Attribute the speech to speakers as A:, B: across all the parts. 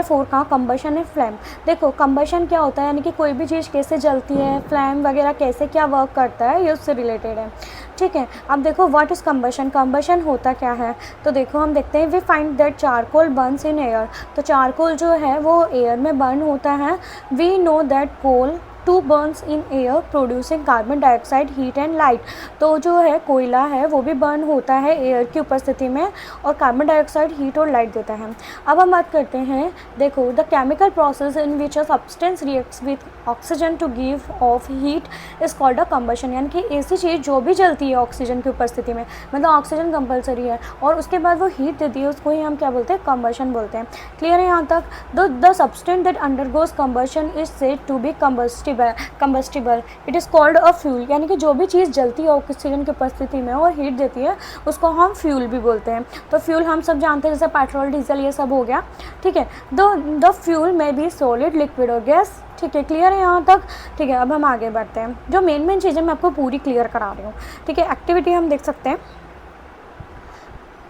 A: Four का combustion and flame. देखो combustion क्या होता है, यानी कि कोई भी चीज़ कैसे जलती है, फ्लेम वगैरह कैसे क्या वर्क करता है, ये उससे रिलेटेड है। ठीक है, अब देखो व्हाट इज़ कंबशन, कंबशन होता क्या है। तो देखो हम देखते हैं, we find that charcoal burns in air. तो चारकोल जो है वो एयर में बर्न होता है। We know that coal too burns in air producing carbon dioxide, heat and light. तो जो है कोयला है वो भी बर्न होता है एयर की उपस्थिति में और कार्बन डाइऑक्साइड, हीट और लाइट देता है। अब हम बात करते हैं, देखो the chemical process in which a substance reacts with oxygen to give off heat is called a combustion. यानी कि ऐसी चीज़ जो भी जलती है ऑक्सीजन की उपस्थिति में, मतलब ऑक्सीजन कंपलसरी है और उसके बाद वो हीट देती है, उसको ही हम क्या बोलते हैं, कंबशन बोलते हैं। क्लियर है यहाँ तक। The substance that undergoes combustion is said to be combustible, it is called a fuel. यानी कि जो भी चीज़ जलती है ऑक्सीजन की उपस्थिति में और हीट देती है उसको हम फ्यूल भी बोलते हैं। तो फ्यूल हम सब जानते हैं, जैसे पेट्रोल, डीजल, ये सब हो गया। ठीक है, द फ्यूल में बी सॉलिड, लिक्विड और गैस। ठीक है, क्लियर है यहाँ तक। ठीक है, अब हम आगे बढ़ते हैं। जो मेन चीज़ें मैं आपको पूरी क्लियर करा रही हूँ। ठीक है, एक्टिविटी हम देख सकते हैं।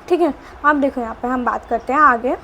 A: ठीक है, अब देखो यहाँ पे हम बात करते हैं आगे।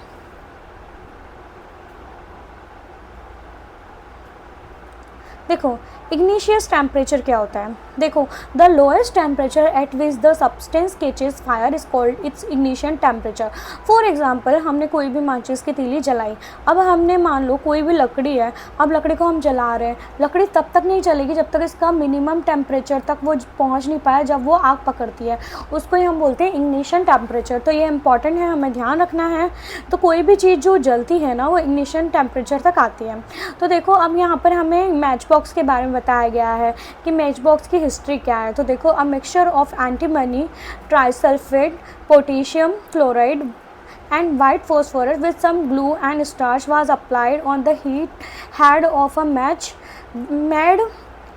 A: देखो इग्निशियस टेम्परेचर क्या होता है। देखो the lowest temperature at which the substance catches fire is called its ignition temperature. For example, हमने कोई भी माचिस की तीली जलाई। अब हमने मान लो कोई भी लकड़ी है, अब लकड़ी को हम जला रहे हैं। लकड़ी तब तक नहीं चलेगी जब तक इसका मिनिमम टेम्परेचर तक वो पहुँच नहीं पाया, जब वो आग पकड़ती है उसको ही हम बोलते हैं इग्निशन टेम्परेचर। तो ये इंपॉर्टेंट है, हमें ध्यान रखना है। तो कोई भी चीज़ जो जलती है ना वो इग्निशन टेम्परेचर तक आती है। तो देखो अब यहाँ पर हमें मैच बॉक्स के बारे में बताया गया है कि मैच बॉक्स की हिस्ट्री क्या है। तो देखो a mixture of antimony, trisulphate, potassium chloride and white phosphorus with some glue and starch was applied on the heat head of a match made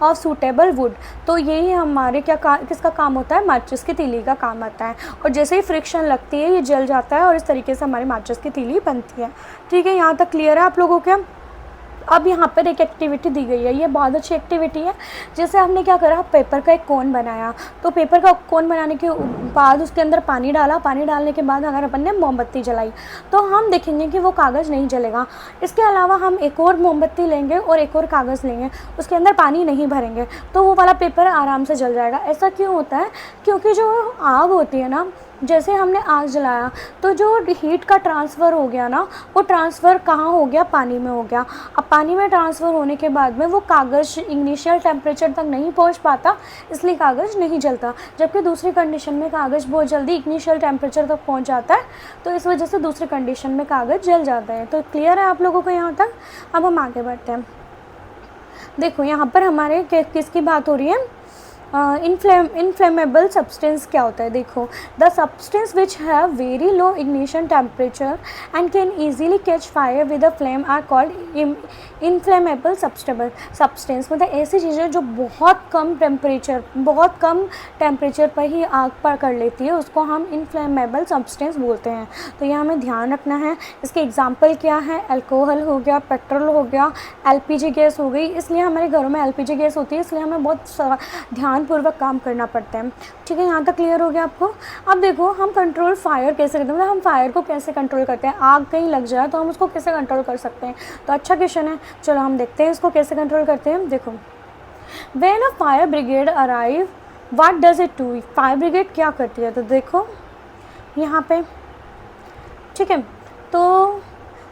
A: of suitable wood। तो यही हमारे किसका काम होता है, माचिस की तीली का काम आता है। और जैसे ही फ्रिक्शन लगती है ये जल जाता है और इस तरीके से हमारी माचिस की तीली बनती है। ठीक है, यहाँ तक क्लियर है आप लोगों के। अब यहाँ पर एक एक्टिविटी दी गई है, ये बहुत अच्छी एक्टिविटी है। जैसे हमने क्या करा, पेपर का एक कोन बनाया। तो पेपर का कोन बनाने के बाद उसके अंदर पानी डाला। पानी डालने के बाद अगर अपन ने मोमबत्ती जलाई तो हम देखेंगे कि वो कागज़ नहीं जलेगा। इसके अलावा हम एक और मोमबत्ती लेंगे और एक और कागज़ लेंगे, उसके अंदर पानी नहीं भरेंगे तो वो वाला पेपर आराम से जल जाएगा। ऐसा क्यों होता है, क्योंकि जो आग होती है ना, जैसे हमने आग जलाया तो जो हीट का ट्रांसफ़र हो गया ना, वो ट्रांसफ़र कहाँ हो गया, पानी में हो गया। अब पानी में ट्रांसफ़र होने के बाद में वो कागज़ इनिशियल टेम्परेचर तक नहीं पहुंच पाता, इसलिए कागज़ नहीं जलता। जबकि दूसरी कंडीशन में कागज़ बहुत जल्दी इनिशियल टेम्परेचर तक पहुंच जाता है, तो इस वजह से दूसरी कंडीशन में कागज़ जल जाता है। तो क्लियर है आप लोगों को यहाँ तक। अब हम आगे बढ़ते हैं। देखो यहाँ पर हमारे किसकी बात हो रही है, इनफ्लेमेबल सब्सटेंस क्या होता है। देखो the substance which have very low ignition temperature and can easily catch fire with a flame are called inflammable substance. मतलब ऐसी चीज़ें जो बहुत कम टेम्परेचर पर ही आग पकड़ लेती है, उसको हम इनफ्लेमेबल सब्सटेंस बोलते हैं। तो ये हमें ध्यान रखना है। इसके एग्जाम्पल क्या है, अल्कोहल हो गया, पेट्रोल हो गया, एलपीजी गैस हो गई। इसलिए हमारे घरों में एलपीजी गैस होती है, इसलिए हमें बहुत ध्यानपूर्वक काम करना पड़ता है। ठीक है, यहाँ तक क्लियर हो गया आपको। अब देखो हम कंट्रोल फायर कैसे करते हैं, मतलब हम फायर को कैसे कंट्रोल करते हैं। आग कहीं लग जाए तो हम उसको कैसे कंट्रोल कर सकते हैं। तो अच्छा क्वेश्चन है, चलो हम देखते हैं इसको कैसे कंट्रोल करते हैं। देखो when a fire brigade arrive what does it do, fire brigade क्या करती है। तो देखो यहाँ पे, ठीक है, तो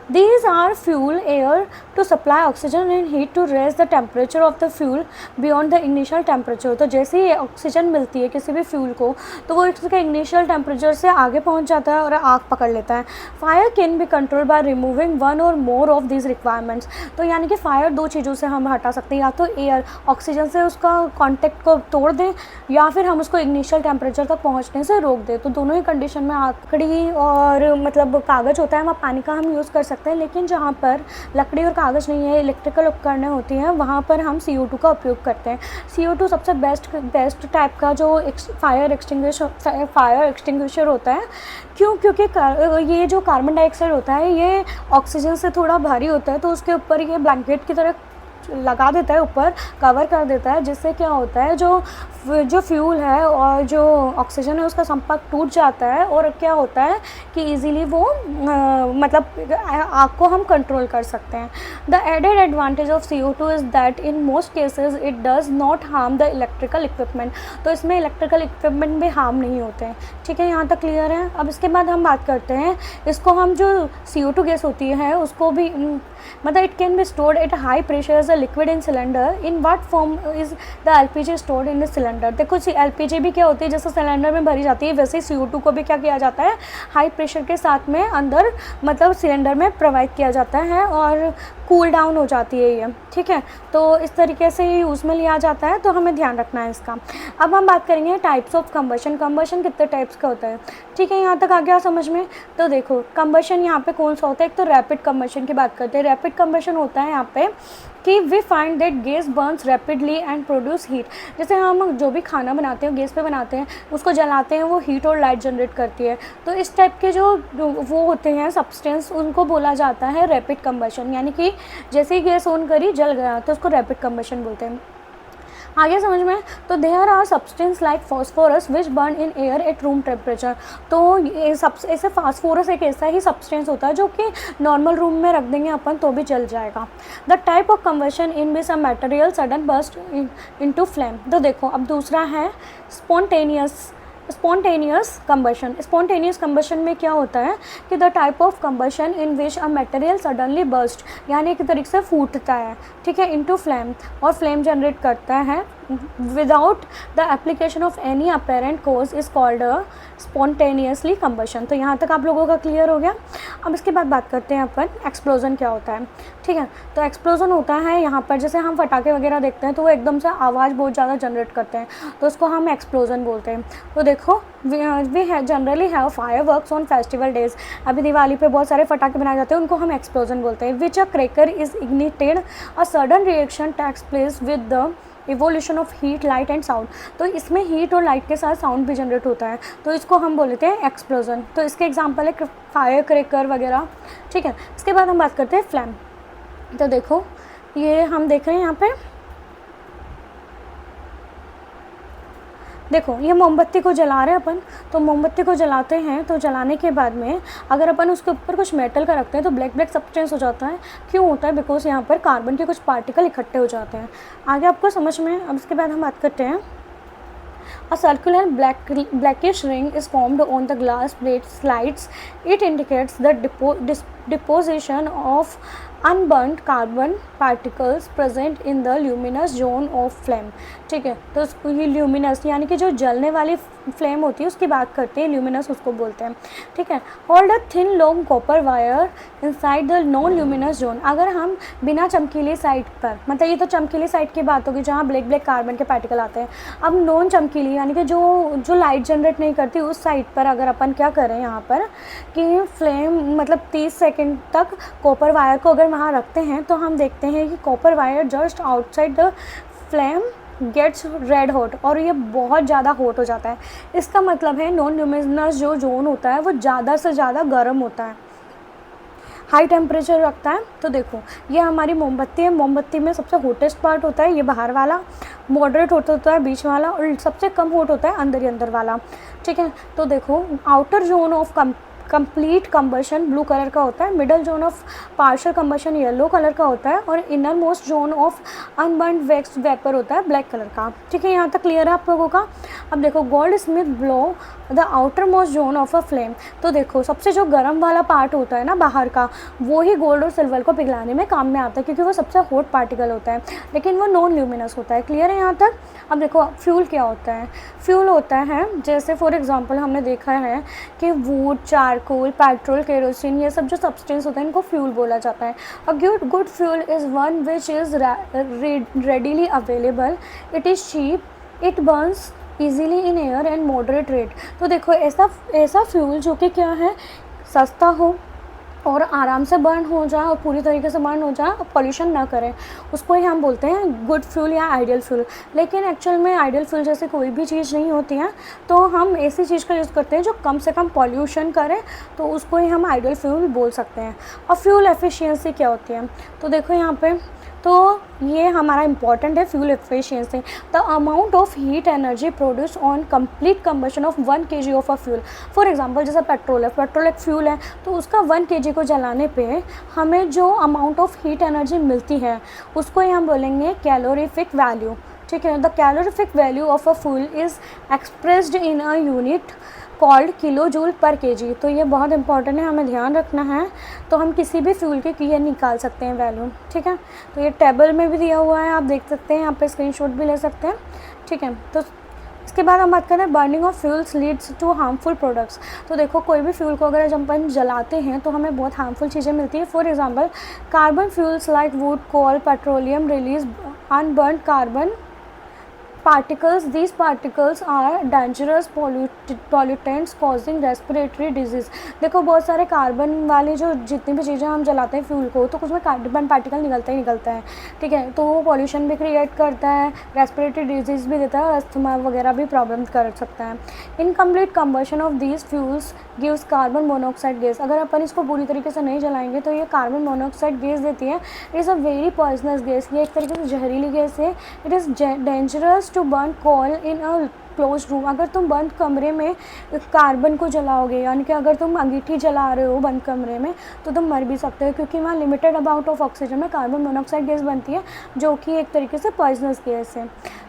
A: these are fuel air to supply oxygen and heat to raise the temperature of the fuel beyond the initial temperature। तो जैसे ही ऑक्सीजन मिलती है किसी भी फ्यूल को तो वो इसके इनिशियल टेम्परेचर से आगे पहुंच जाता है और आग पकड़ लेता है। Fire can be control by removing one और मोर ऑफ दिस रिक्वायरमेंट्स। तो यानी कि फायर दो चीज़ों से हम हटा सकते हैं, या तो एयर ऑक्सीजन से उसका कॉन्टेक्ट को तोड़ दें या फिर हम उसको इनिशियल टेम्परेचर तक पहुँचने से रोक दें। तो दोनों ही कंडीशन में लकड़ी और मतलब कागज़ होता है, वहाँ पानी का हम यूज़ कर सकते हैं। लेकिन जहाँ पर लकड़ी और कागज़ नहीं है, इलेक्ट्रिकल उपकरणें होती हैं, वहाँ पर हम CO2 का उपयोग करते हैं। CO2 सबसे बेस्ट टाइप का जो फायर एक्सटिंग्विशर होता है। क्यों, क्योंकि ये जो कार्बन डाइऑक्साइड होता है ये ऑक्सीजन से थोड़ा भारी होता है, तो उसके ऊपर ये ब्लैंकेट की तरह लगा देता है ऊपर, कवर कर देता है, जिससे क्या होता है जो फ्यूल है और जो ऑक्सीजन है उसका संपर्क टूट जाता है और क्या होता है कि इजीली वो मतलब आग को हम कंट्रोल कर सकते हैं। The added advantage of CO2 is that in most cases it does not harm the electrical equipment. तो इसमें इलेक्ट्रिकल इक्विपमेंट भी हार्म नहीं होते हैं। ठीक है, यहाँ तक क्लियर है। अब इसके बाद हम बात करते हैं, इसको हम जो CO2 गैस होती है उसको भी मतलब it can be stored at high pressure as a liquid in cylinder. In what form is the LPG stored in the cylinder. देखो LPG भी क्या होती है, जैसे सिलेंडर में भरी जाती है, वैसे ही CO2 को भी क्या किया जाता है, हाई प्रेशर के साथ में अंदर मतलब सिलेंडर में प्रोवाइड किया जाता है और कूल डाउन हो जाती है ये। ठीक है, तो इस तरीके से ये यूज़ में लिया जाता है, तो हमें ध्यान रखना है इसका। अब हम बात करेंगे टाइप्स ऑफ कंबशन। कंबशन कितने टाइप्स का होता है, ठीक है, यहाँ तक आ गया समझ में। तो देखो कंबशन यहाँ पे कौन सा होता है, एक तो रैपिड कंबशन की बात करते हैं। रैपिड कंबशन होता है यहाँ पे कि we find that gas burns rapidly and produce heat. जैसे हम जो भी खाना बनाते हैं गैस पे बनाते हैं, उसको जलाते हैं, वो हीट और लाइट जनरेट करती है। तो इस टाइप के जो वो होते हैं सब्सटेंस, उनको बोला जाता है रैपिड कंबशन, यानी कि जैसे ही गैस ऑन करी जल गया तो उसको रैपिड कंबशन बोलते हैं। आगे समझ में, तो there are substance like phosphorus which burn in air at room temperature. तो ये ऐसे फास्फोरस एक ऐसा ही सब्सटेंस होता है जो कि नॉर्मल रूम में रख देंगे अपन तो भी जल जाएगा। The type of conversion in which a material sudden burst into flame. तो देखो अब दूसरा है स्पॉन्टेनियस कंबशन। स्पॉन्टेनियस कंबशन में क्या होता है कि the type of combustion in which a material suddenly burst, यानी एक तरीके से फूटता है, ठीक है, इनटू फ्लेम, और फ्लेम जनरेट करता है without the application of any apparent cause is called a spontaneously combustion. तो यहाँ तक आप लोगों का क्लियर हो गया। अब इसके बाद बात करते हैं अपन एक्सप्लोजन क्या होता है। ठीक है, तो एक्सप्लोजन होता है यहाँ पर जैसे हम पटाखे वगैरह देखते हैं तो वो एकदम से आवाज़ बहुत ज़्यादा जनरेट करते हैं, तो उसको हम एक्सप्लोजन बोलते हैं। तो देखो we generally have fireworks on festival days. अभी दिवाली पे बहुत सारे पटाखे बनाए जाते हैं, उनको हम एक्सप्लोजन बोलते हैं। Which a cracker is ignited, a sudden reaction takes place with the evolution of heat, light and sound. तो इसमें हीट और लाइट के साथ साउंड भी जनरेट होता है, तो इसको हम बोलते हैं एक्सप्लोजन। तो इसके एग्जांपल है फायर क्रैकर वगैरह। ठीक है, इसके बाद हम बात करते हैं फ्लैम। तो देखो ये हम देख रहे हैं यहाँ पे, देखो ये मोमबत्ती को जला रहे हैं अपन। तो मोमबत्ती को जलाते हैं तो जलाने के बाद में अगर अपन उसके ऊपर कुछ मेटल का रखते हैं तो ब्लैक ब्लैक सब्सटेंस हो जाता है। क्यों होता है? बिकॉज यहाँ पर कार्बन के कुछ पार्टिकल इकट्ठे हो जाते हैं। आगे आपको समझ में। अब इसके बाद हम बात करते हैं, a circular blackish ring is formed on the glass plate slides. It indicates the deposition of unburnt carbon particles present in the luminous zone of flame। ठीक है, तो ये ल्यूमिनस यानी कि जो जलने वाली फ्लेम होती है उसकी बात करते हैं, ल्यूमिनस उसको बोलते हैं। ठीक है, hold a thin long copper wire inside the non luminous zone. अगर हम बिना चमकीली साइड पर, मतलब ये तो चमकीली साइड की बात होगी जहाँ ब्लैक ब्लैक कार्बन के पार्टिकल आते हैं। अब नॉन चमकीली यानी कि जो लाइट जनरेट नहीं करती उस साइड पर अगर अपन क्या करें यहाँ पर कि फ्लेम मतलब 30 सेकेंड तक कॉपर वायर को अगर वहाँ रखते हैं तो हम देखते हैं कि copper wire just outside the flame gets red hot, और ये बहुत ज़्यादा हॉट हो जाता है। इसका मतलब है नॉन ल्यूमिनस जो जोन होता है वो ज़्यादा से ज़्यादा गर्म होता है, हाई टेम्परेचर रखता है। तो देखो ये हमारी मोमबत्ती है। मोमबत्ती में सबसे हॉटेस्ट पार्ट होता है ये बाहर वाला, मॉडरेट होता है बीच वाला, और सबसे कम हॉट होता है अंदर ही अंदर वाला। ठीक है, तो देखो outer zone of complete combustion blue colour का होता है, middle zone of partial combustion yellow colour का होता है, और inner most zone of unburned wax vapour होता है ब्लैक कलर का। ठीक है, यहाँ तक क्लियर है आप लोगों का। अब देखो gold Smith blow the outer most zone of a flame. तो देखो सबसे जो गर्म वाला पार्ट होता है ना बाहर का, वो ही गोल्ड और सिल्वर को पिघलाने में काम में आता है क्योंकि वो सबसे हॉट पार्टिकल होता है, लेकिन वो नॉन ल्यूमिनस होता है। क्लियर है यहाँ तक। अब देखो फ्यूल क्या होता है। फ्यूल होता है जैसे फॉर एग्जांपल हमने देखा है कि वुड, चारकोल, पेट्रोल, केरोसिन, ये सब जो सब्सटेंस होता है इनको फ्यूल बोला जाता है। A good fuel is one which is readily available, it is cheap, it burns easily in air and moderate rate. तो देखो ऐसा फ्यूल जो कि क्या है, सस्ता हो और आराम से बर्न हो जाए और पूरी तरीके से बर्न हो जाए और पॉल्यूशन ना करें, उसको ही हम बोलते हैं गुड फ्यूल या आइडियल फ्यूल। लेकिन एक्चुअल में आइडियल फ्यूल जैसे कोई भी चीज़ नहीं होती है, तो हम ऐसी चीज़ का यूज़ करते हैं जो कम से कम पॉल्यूशन करे, तो उसको ही हम आइडियल फ्यूल बोल सकते हैं। और फ्यूल एफिशिएंसी क्या होती है, तो देखो यहाँ पे, तो ये हमारा इंपॉर्टेंट है fuel efficiency. The amount of heat energy produce on complete combustion of 1 kg of a fuel. For example जैसे पेट्रोल है, पेट्रोल एक फ्यूल है, तो उसका 1 kg को जलाने पे हमें जो अमाउंट ऑफ हीट एनर्जी मिलती है उसको ही हम बोलेंगे कैलोरीफिक वैल्यू। ठीक है, the calorific value of a fuel is expressed in a unit called kilo joule पर केजी। तो ये बहुत इंपॉर्टेंट है, हमें ध्यान रखना है। तो हम किसी भी फ्यूल की ये निकाल सकते हैं वैल्यू। ठीक है, तो ये टेबल में भी दिया हुआ है, आप देख सकते हैं, यहाँ पे स्क्रीनशॉट भी ले सकते हैं। ठीक है, तो इसके बाद हम बात करें burning of fuels leads to harmful products. तो देखो कोई भी फ्यूल को अगर जब अपन जलाते हैं तो हमें बहुत हार्मफुल चीज़ें मिलती है। For example carbon fuels like wood, coal, petroleum release unburnt carbon particles. These particles are dangerous pollutants causing respiratory disease। देखो बहुत सारे कार्बन वाले जो जितनी भी चीज़ें हम जलाते हैं फ्यूल को, तो उसमें कार्बन पार्टिकल निकलता ही निकलता है। ठीक है, तो वो पॉल्यूशन भी क्रिएट करता है, रेस्पिरेटरी डिजीज़ भी देता है और अस्थमा वगैरह भी प्रॉब्लम कर सकता है। Incomplete combustion of these fuels gives carbon monoxide gas. अगर अपन इसको पूरी तरीके से नहीं जलाएंगे तो ये कार्बन मोनोऑक्साइड गैस देती है। It is a very poisonous gas, ये एक तरीके से जहरीली गैस है। It is dangerous to burn coal in a close room. अगर तुम बंद कमरे में कार्बन को जलाओगे, यानी कि अगर तुम अंगीठी जला रहे हो बंद कमरे में, तो तुम मर भी सकते हो, क्योंकि वहाँ लिमिटेड अमाउंट ऑफ ऑक्सीजन में कार्बन मोनोऑक्साइड गैस बनती है, जो कि एक तरीके से पॉइजनस गैस है।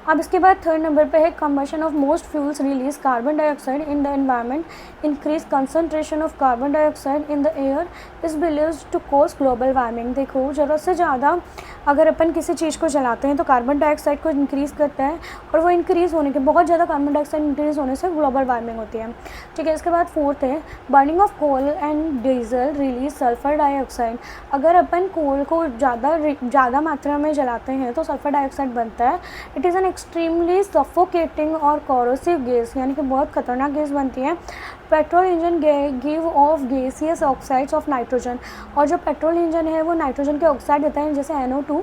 A: अब इसके बाद थर्ड नंबर पे है combustion of most fuels release carbon dioxide in the environment. Increase concentration of carbon dioxide in the air is believed to cause global warming. देखो ज़रूरत से ज़्यादा अगर अपन किसी चीज़ को जलाते हैं तो कार्बन डाइऑक्साइड को इंक्रीज़ करता है, और वो इंक्रीज़ होने के बहुत ज़्यादा कार्बन डाइऑक्साइड इंक्रीज़ होने से ग्लोबल वार्मिंग होती है। ठीक है, इसके बाद फोर्थ है burning of coal and diesel release sulphur dioxide. अगर अपन कोल को ज़्यादा मात्रा में जलाते हैं तो सल्फर डाइऑक्साइड बनता है। It is an extremely suffocating और कॉरोसिव गैस, यानी कि बहुत खतरनाक गैस बनती है। Petrol engine give of gaseous oxides of nitrogen. और जो पेट्रोल इंजन है वो नाइट्रोजन के ऑक्साइड देता है, जैसे NO2,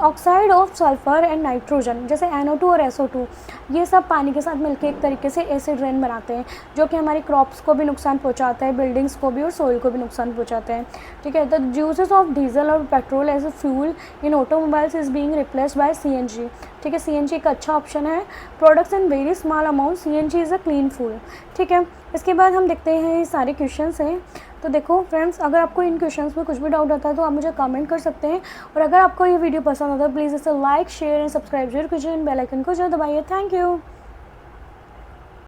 A: oxide of sulphur and nitrogen, जैसे NO2 और SO2, ये सब पानी के साथ मिलकर एक तरीके से एसिड रेन बनाते हैं, जो कि हमारी क्रॉप्स को भी नुकसान पहुंचाता है, बिल्डिंग्स को भी और सोइल को भी नुकसान पहुंचाते हैं। ठीक है, द यूजेस ऑफ डीजल और petrol as a fuel in automobiles is being replaced by CNG। ठीक है, CNG एक अच्छा ऑप्शन है। Products in very small amount, CNG is a clean fuel. ठीक है, इसके बाद हम देखते हैं ये सारे क्वेश्चंस हैं। तो देखो फ्रेंड्स, अगर आपको इन क्वेश्चंस में कुछ भी डाउट आता है तो आप मुझे कमेंट कर सकते हैं, और अगर आपको ये वीडियो पसंद आता है प्लीज़ इसे लाइक, शेयर एंड सब्सक्राइब जरूर कीजिए, बेल आइकन को जरूर दबाइए। Thank you.